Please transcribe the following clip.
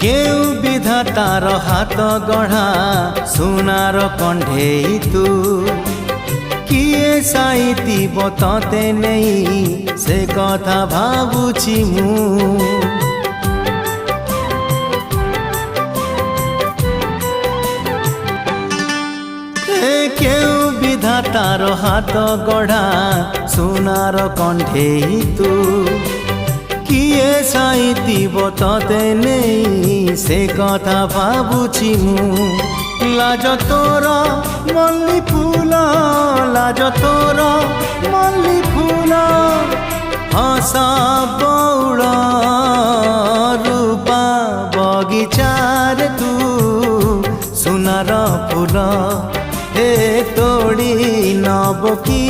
केउ विधातार हाथ गढ़ा सुनार कंढेई तू किए साइतिब तते नहीं से कथा भाबुछि मु केउ विधातार हाथ गढ़ा सुनार कंढेई तू किए साइतिब तते नहीं से कथा भाबुछि मु लाज तोर मल्ली फूल लाज तोर मल्ली फूल हस बौड़ रूपा बगीचार तू सुनार फूल हे तोड़ी नब कि